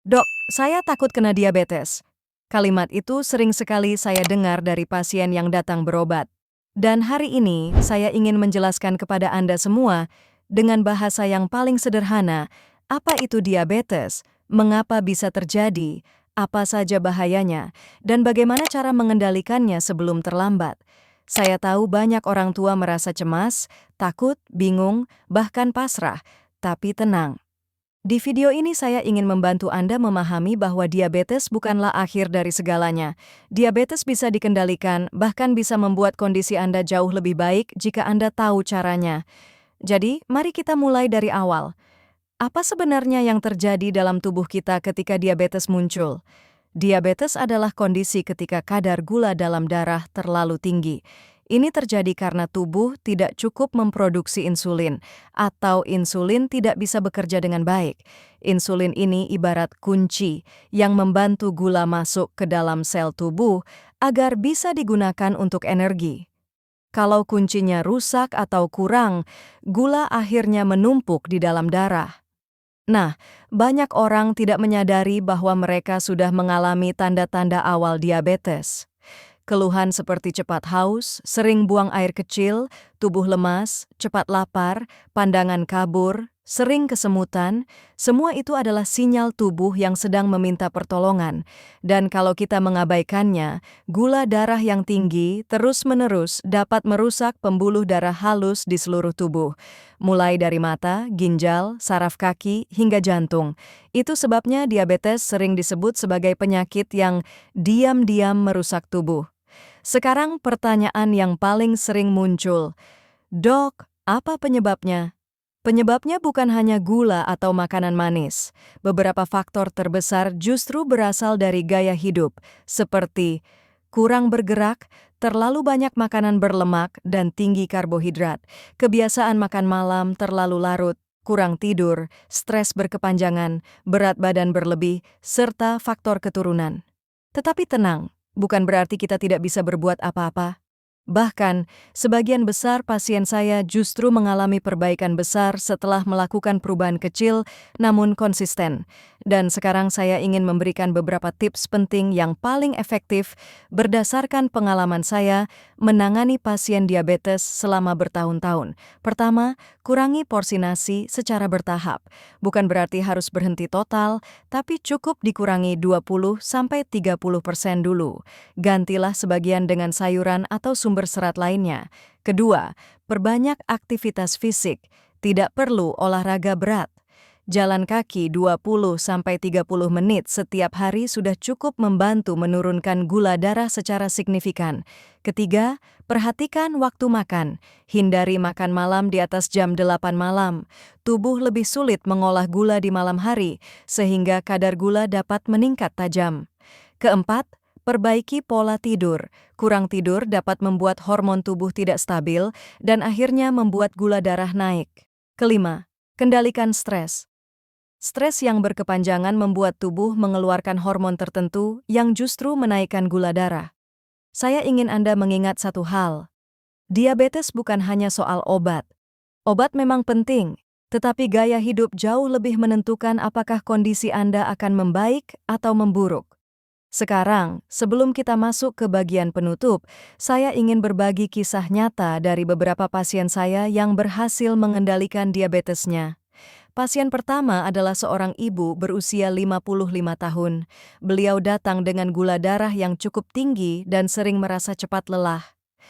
Dok, saya takut kena diabetes. Kalimat itu sering sekali saya dengar dari pasien yang datang berobat. Dan hari ini saya ingin menjelaskan kepada Anda semua dengan bahasa yang paling sederhana, apa itu diabetes, mengapa bisa terjadi, apa saja bahayanya, dan bagaimana cara mengendalikannya sebelum terlambat. Saya tahu banyak orang tua merasa cemas, takut, bingung, bahkan pasrah. Tapi tenang. Di video ini saya ingin membantu Anda memahami bahwa diabetes bukanlah akhir dari segalanya. Diabetes bisa dikendalikan, bahkan bisa membuat kondisi Anda jauh lebih baik jika Anda tahu caranya. Jadi, mari kita mulai dari awal. Apa sebenarnya yang terjadi dalam tubuh kita ketika diabetes muncul? Diabetes adalah kondisi ketika kadar gula dalam darah terlalu tinggi. Ini terjadi karena tubuh tidak cukup memproduksi insulin, atau insulin tidak bisa bekerja dengan baik. Insulin ini ibarat kunci yang membantu gula masuk ke dalam sel tubuh agar bisa digunakan untuk energi. Kalau kuncinya rusak atau kurang, gula akhirnya menumpuk di dalam darah. Nah, banyak orang tidak menyadari bahwa mereka sudah mengalami tanda-tanda awal diabetes. Keluhan seperti cepat haus, sering buang air kecil, tubuh lemas, cepat lapar, pandangan kabur, sering kesemutan, semua itu adalah sinyal tubuh yang sedang meminta pertolongan. Dan kalau kita mengabaikannya, gula darah yang tinggi terus-menerus dapat merusak pembuluh darah halus di seluruh tubuh, mulai dari mata, ginjal, saraf kaki, hingga jantung. Itu sebabnya diabetes sering disebut sebagai penyakit yang diam-diam merusak tubuh. Sekarang pertanyaan yang paling sering muncul, Dok, apa penyebabnya? Penyebabnya bukan hanya gula atau makanan manis. Beberapa faktor terbesar justru berasal dari gaya hidup, seperti kurang bergerak, terlalu banyak makanan berlemak dan tinggi karbohidrat, kebiasaan makan malam terlalu larut, kurang tidur, stres berkepanjangan, berat badan berlebih, serta faktor keturunan. Tetapi tenang, bukan berarti kita tidak bisa berbuat apa-apa. Bahkan, sebagian besar pasien saya justru mengalami perbaikan besar setelah melakukan perubahan kecil namun konsisten. Dan sekarang saya ingin memberikan beberapa tips penting yang paling efektif berdasarkan pengalaman saya menangani pasien diabetes selama bertahun-tahun. Pertama, kurangi porsi nasi secara bertahap. Bukan berarti harus berhenti total, tapi cukup dikurangi 20-30% dulu. Gantilah sebagian dengan sayuran atau sumber serat lainnya. Kedua, perbanyak aktivitas fisik. Tidak perlu olahraga berat. Jalan kaki 20-30 menit setiap hari sudah cukup membantu menurunkan gula darah secara signifikan. Ketiga, perhatikan waktu makan. Hindari makan malam di atas jam 8 malam. Tubuh lebih sulit mengolah gula di malam hari, sehingga kadar gula dapat meningkat tajam. Keempat, perbaiki pola tidur. Kurang tidur dapat membuat hormon tubuh tidak stabil dan akhirnya membuat gula darah naik. Kelima, kendalikan stres. Stres yang berkepanjangan membuat tubuh mengeluarkan hormon tertentu yang justru menaikkan gula darah. Saya ingin Anda mengingat satu hal. Diabetes bukan hanya soal obat. Obat memang penting, tetapi gaya hidup jauh lebih menentukan apakah kondisi Anda akan membaik atau memburuk. Sekarang, sebelum kita masuk ke bagian penutup, saya ingin berbagi kisah nyata dari beberapa pasien saya yang berhasil mengendalikan diabetesnya. Pasien pertama adalah seorang ibu berusia 55 tahun. Beliau datang dengan gula darah yang cukup tinggi dan sering merasa cepat lelah.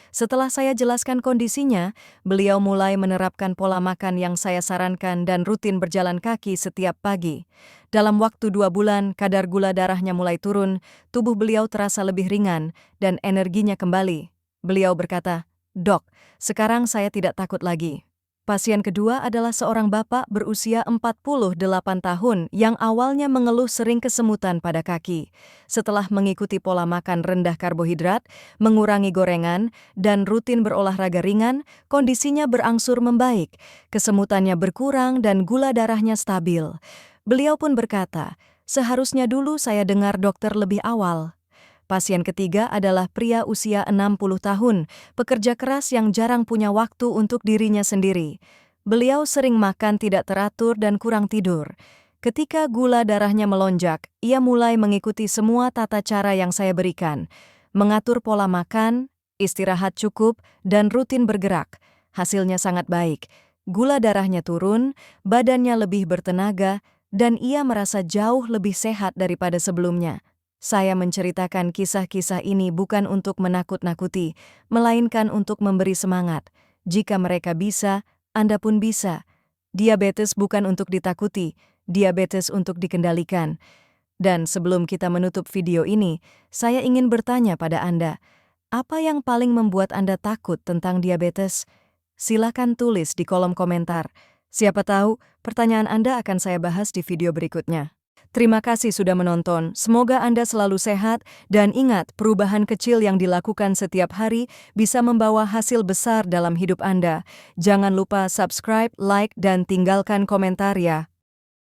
Setelah saya jelaskan kondisinya, beliau mulai menerapkan pola makan yang saya sarankan dan rutin berjalan kaki setiap pagi. Dalam waktu 2 bulan, kadar gula darahnya mulai turun, tubuh beliau terasa lebih ringan, dan energinya kembali. Beliau berkata, "Dok, sekarang saya tidak takut lagi." Pasien kedua adalah seorang bapak berusia 48 tahun yang awalnya mengeluh sering kesemutan pada kaki. Setelah mengikuti pola makan rendah karbohidrat, mengurangi gorengan, dan rutin berolahraga ringan, kondisinya berangsur membaik. Kesemutannya berkurang dan gula darahnya stabil. Beliau pun berkata, "Seharusnya dulu saya dengar dokter lebih awal." Pasien ketiga adalah pria usia 60 tahun, pekerja keras yang jarang punya waktu untuk dirinya sendiri. Beliau sering makan tidak teratur dan kurang tidur. Ketika gula darahnya melonjak, ia mulai mengikuti semua tata cara yang saya berikan. Mengatur pola makan, istirahat cukup, dan rutin bergerak. Hasilnya sangat baik. Gula darahnya turun, badannya lebih bertenaga, dan ia merasa jauh lebih sehat daripada sebelumnya. Saya menceritakan kisah-kisah ini bukan untuk menakut-nakuti, melainkan untuk memberi semangat. Jika mereka bisa, Anda pun bisa. Diabetes bukan untuk ditakuti, diabetes untuk dikendalikan. Dan sebelum kita menutup video ini, saya ingin bertanya pada Anda, apa yang paling membuat Anda takut tentang diabetes? Silakan tulis di kolom komentar. Siapa tahu, pertanyaan Anda akan saya bahas di video berikutnya. Terima kasih sudah menonton, semoga Anda selalu sehat, dan ingat, perubahan kecil yang dilakukan setiap hari bisa membawa hasil besar dalam hidup Anda. Jangan lupa subscribe, like, dan tinggalkan komentar ya.